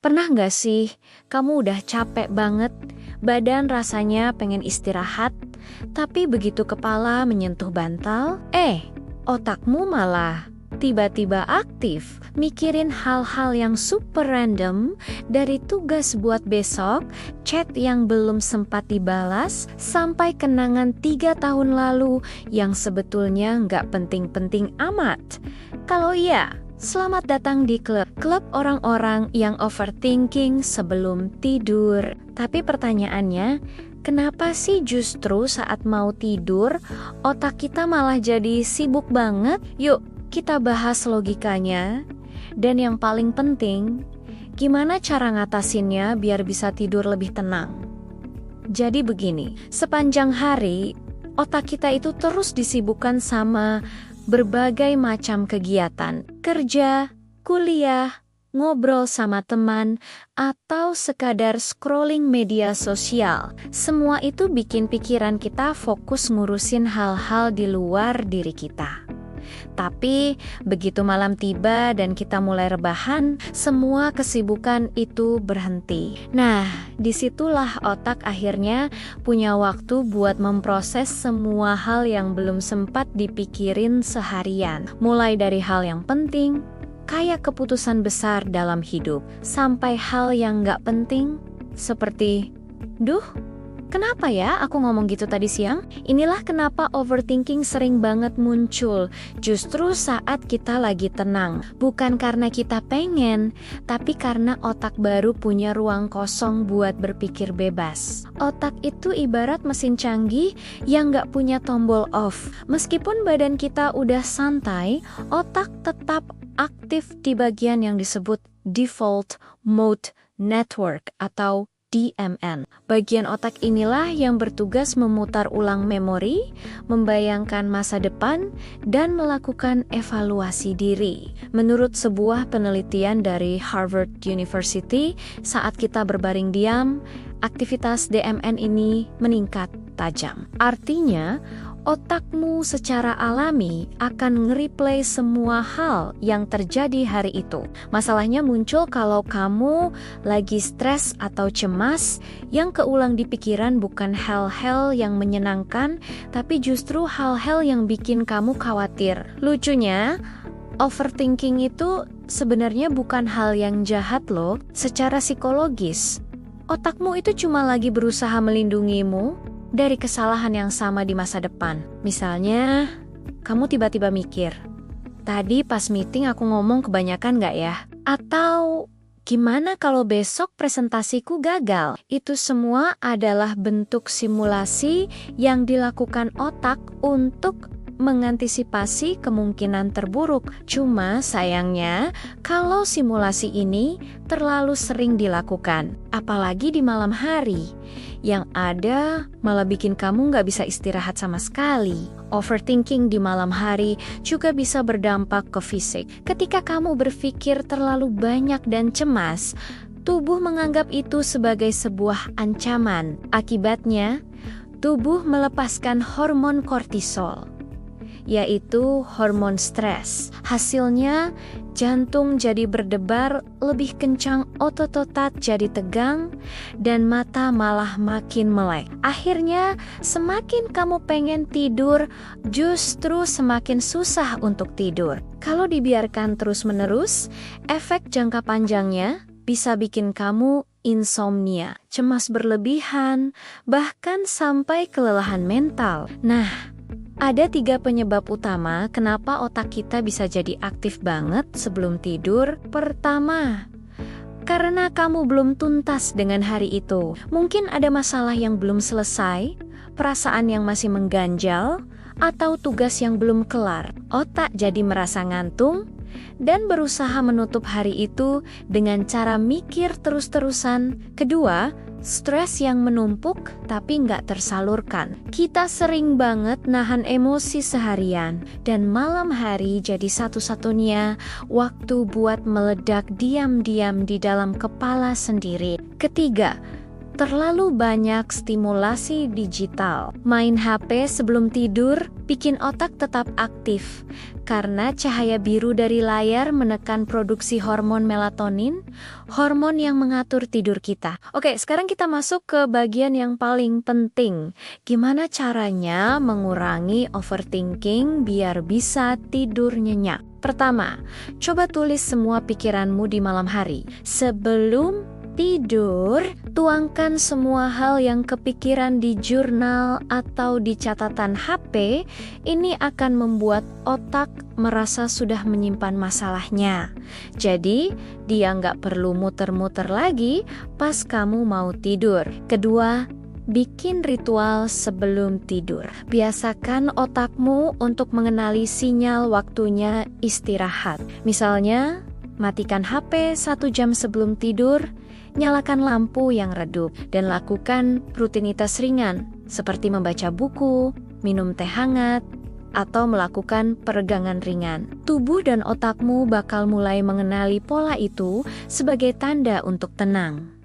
Pernah nggak sih, kamu udah capek banget, badan rasanya pengen istirahat, tapi begitu kepala menyentuh bantal, otakmu malah tiba-tiba aktif, mikirin hal-hal yang super random, dari tugas buat besok, chat yang belum sempat dibalas, sampai kenangan 3 tahun lalu yang sebetulnya nggak penting-penting amat. Kalau iya, selamat datang di klub orang-orang yang overthinking sebelum tidur. Tapi pertanyaannya, kenapa sih justru saat mau tidur, otak kita malah jadi sibuk banget? Yuk, kita bahas logikanya. Dan yang paling penting, gimana cara ngatasinnya biar bisa tidur lebih tenang. Jadi begini, sepanjang hari, otak kita itu terus disibukkan sama berbagai macam kegiatan, kerja, kuliah, ngobrol sama teman, atau sekadar scrolling media sosial. Semua itu bikin pikiran kita fokus ngurusin hal-hal di luar diri kita. Tapi begitu malam tiba dan kita mulai rebahan, semua kesibukan itu berhenti. Nah, disitulah otak akhirnya punya waktu buat memproses semua hal yang belum sempat dipikirin seharian. Mulai dari hal yang penting, kayak keputusan besar dalam hidup, sampai hal yang gak penting, seperti, kenapa ya aku ngomong gitu tadi siang? Inilah kenapa overthinking sering banget muncul justru saat kita lagi tenang. Bukan karena kita pengen, tapi karena otak baru punya ruang kosong buat berpikir bebas. Otak itu ibarat mesin canggih yang gak punya tombol off. Meskipun badan kita udah santai, otak tetap aktif di bagian yang disebut Default Mode Network atau DMN. Bagian otak inilah yang bertugas memutar ulang memori, membayangkan masa depan, dan melakukan evaluasi diri. Menurut sebuah penelitian dari Harvard University, saat kita berbaring diam, aktivitas DMN ini meningkat tajam. Artinya, otakmu secara alami akan nge-replay semua hal yang terjadi hari itu. Masalahnya muncul kalau kamu lagi stres atau cemas, yang keulang di pikiran bukan hal-hal yang menyenangkan, tapi justru hal-hal yang bikin kamu khawatir. Lucunya, overthinking itu sebenarnya bukan hal yang jahat loh. Secara psikologis, otakmu itu cuma lagi berusaha melindungimu dari kesalahan yang sama di masa depan. Misalnya, kamu tiba-tiba mikir, tadi pas meeting aku ngomong kebanyakan gak ya? Atau, gimana kalau besok presentasiku gagal? Itu semua adalah bentuk simulasi yang dilakukan otak untuk mengantisipasi kemungkinan terburuk. Cuma sayangnya, kalau simulasi ini terlalu sering dilakukan, apalagi di malam hari, yang ada malah bikin kamu gak bisa istirahat sama sekali. Overthinking di malam hari juga bisa berdampak ke fisik. Ketika kamu berpikir terlalu banyak dan cemas, tubuh menganggap itu sebagai sebuah ancaman. Akibatnya, tubuh melepaskan hormon kortisol, yaitu hormon stres. Hasilnya, jantung jadi berdebar lebih kencang, otot-otot jadi tegang, dan mata malah makin melek. Akhirnya, semakin kamu pengen tidur, justru semakin susah untuk tidur. Kalau dibiarkan terus-menerus, efek jangka panjangnya bisa bikin kamu insomnia, cemas berlebihan, bahkan sampai kelelahan mental. Nah, ada 3 penyebab utama kenapa otak kita bisa jadi aktif banget sebelum tidur. Pertama, karena kamu belum tuntas dengan hari itu. Mungkin ada masalah yang belum selesai, perasaan yang masih mengganjal, atau tugas yang belum kelar. Otak jadi merasa ngantung dan berusaha menutup hari itu dengan cara mikir terus-terusan. Kedua, stres yang menumpuk tapi nggak tersalurkan. Kita sering banget nahan emosi seharian, dan malam hari jadi satu-satunya waktu buat meledak diam-diam di dalam kepala sendiri. Ketiga, Terlalu banyak stimulasi digital. Main HP sebelum tidur bikin otak tetap aktif karena cahaya biru dari layar menekan produksi hormon melatonin, hormon yang mengatur tidur kita. Oke, sekarang kita masuk ke bagian yang paling penting. Gimana caranya mengurangi overthinking biar bisa tidur nyenyak? Pertama, coba tulis semua pikiranmu di malam hari. Sebelum tidur, tuangkan semua hal yang kepikiran di jurnal atau di catatan HP. Ini akan membuat otak merasa sudah menyimpan masalahnya. Jadi, dia nggak perlu muter-muter lagi pas kamu mau tidur. Kedua, bikin ritual sebelum tidur. Biasakan otakmu untuk mengenali sinyal waktunya istirahat. Misalnya, matikan HP 1 jam sebelum tidur, nyalakan lampu yang redup, dan lakukan rutinitas ringan seperti membaca buku, minum teh hangat, atau melakukan peregangan ringan. Tubuh dan otakmu bakal mulai mengenali pola itu sebagai tanda untuk tenang.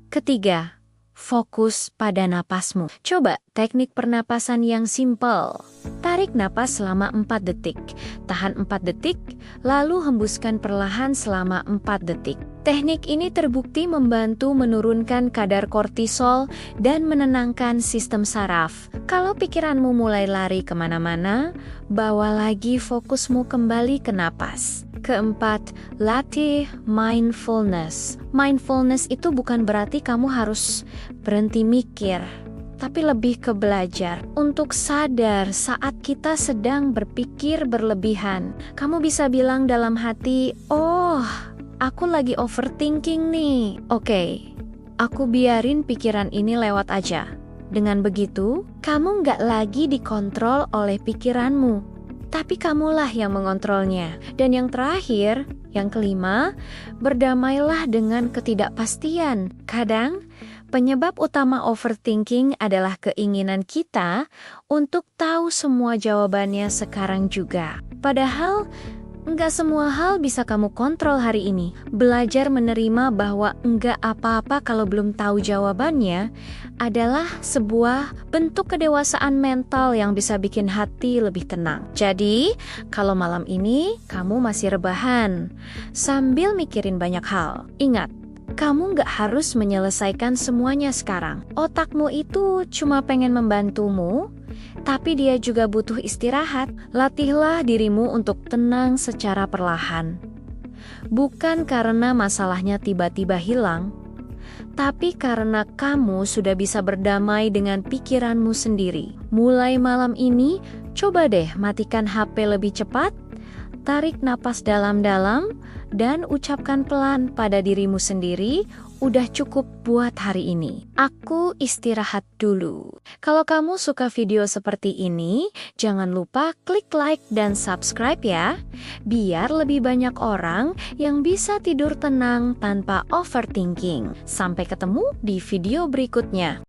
Ketiga, fokus pada napasmu. Coba teknik pernapasan yang simpel. Tarik napas selama 4 detik, tahan 4 detik, lalu hembuskan perlahan selama 4 detik. Teknik ini terbukti membantu menurunkan kadar kortisol dan menenangkan sistem saraf. Kalau pikiranmu mulai lari kemana-mana, bawa lagi fokusmu kembali ke napas. Keempat, latih mindfulness. Mindfulness itu bukan berarti kamu harus berhenti mikir, tapi lebih ke belajar untuk sadar saat kita sedang berpikir berlebihan. Kamu bisa bilang dalam hati, "Oh, aku lagi overthinking nih. Oke, aku biarin pikiran ini lewat aja." Dengan begitu, kamu nggak lagi dikontrol oleh pikiranmu, tapi kamulah yang mengontrolnya. Dan yang terakhir, yang kelima, berdamailah dengan ketidakpastian. Kadang, penyebab utama overthinking adalah keinginan kita untuk tahu semua jawabannya sekarang juga. Padahal, enggak semua hal bisa kamu kontrol hari ini. Belajar menerima bahwa enggak apa-apa kalau belum tahu jawabannya adalah sebuah bentuk kedewasaan mental yang bisa bikin hati lebih tenang. Jadi, kalau malam ini kamu masih rebahan sambil mikirin banyak hal, ingat, kamu nggak harus menyelesaikan semuanya sekarang. Otakmu itu cuma pengen membantumu, tapi dia juga butuh istirahat. Latihlah dirimu untuk tenang secara perlahan. Bukan karena masalahnya tiba-tiba hilang, tapi karena kamu sudah bisa berdamai dengan pikiranmu sendiri. Mulai malam ini, coba deh matikan HP lebih cepat, tarik napas dalam-dalam, dan ucapkan pelan pada dirimu sendiri, udah cukup buat hari ini. Aku istirahat dulu. Kalau kamu suka video seperti ini, jangan lupa klik like dan subscribe ya, biar lebih banyak orang yang bisa tidur tenang tanpa overthinking. Sampai ketemu di video berikutnya.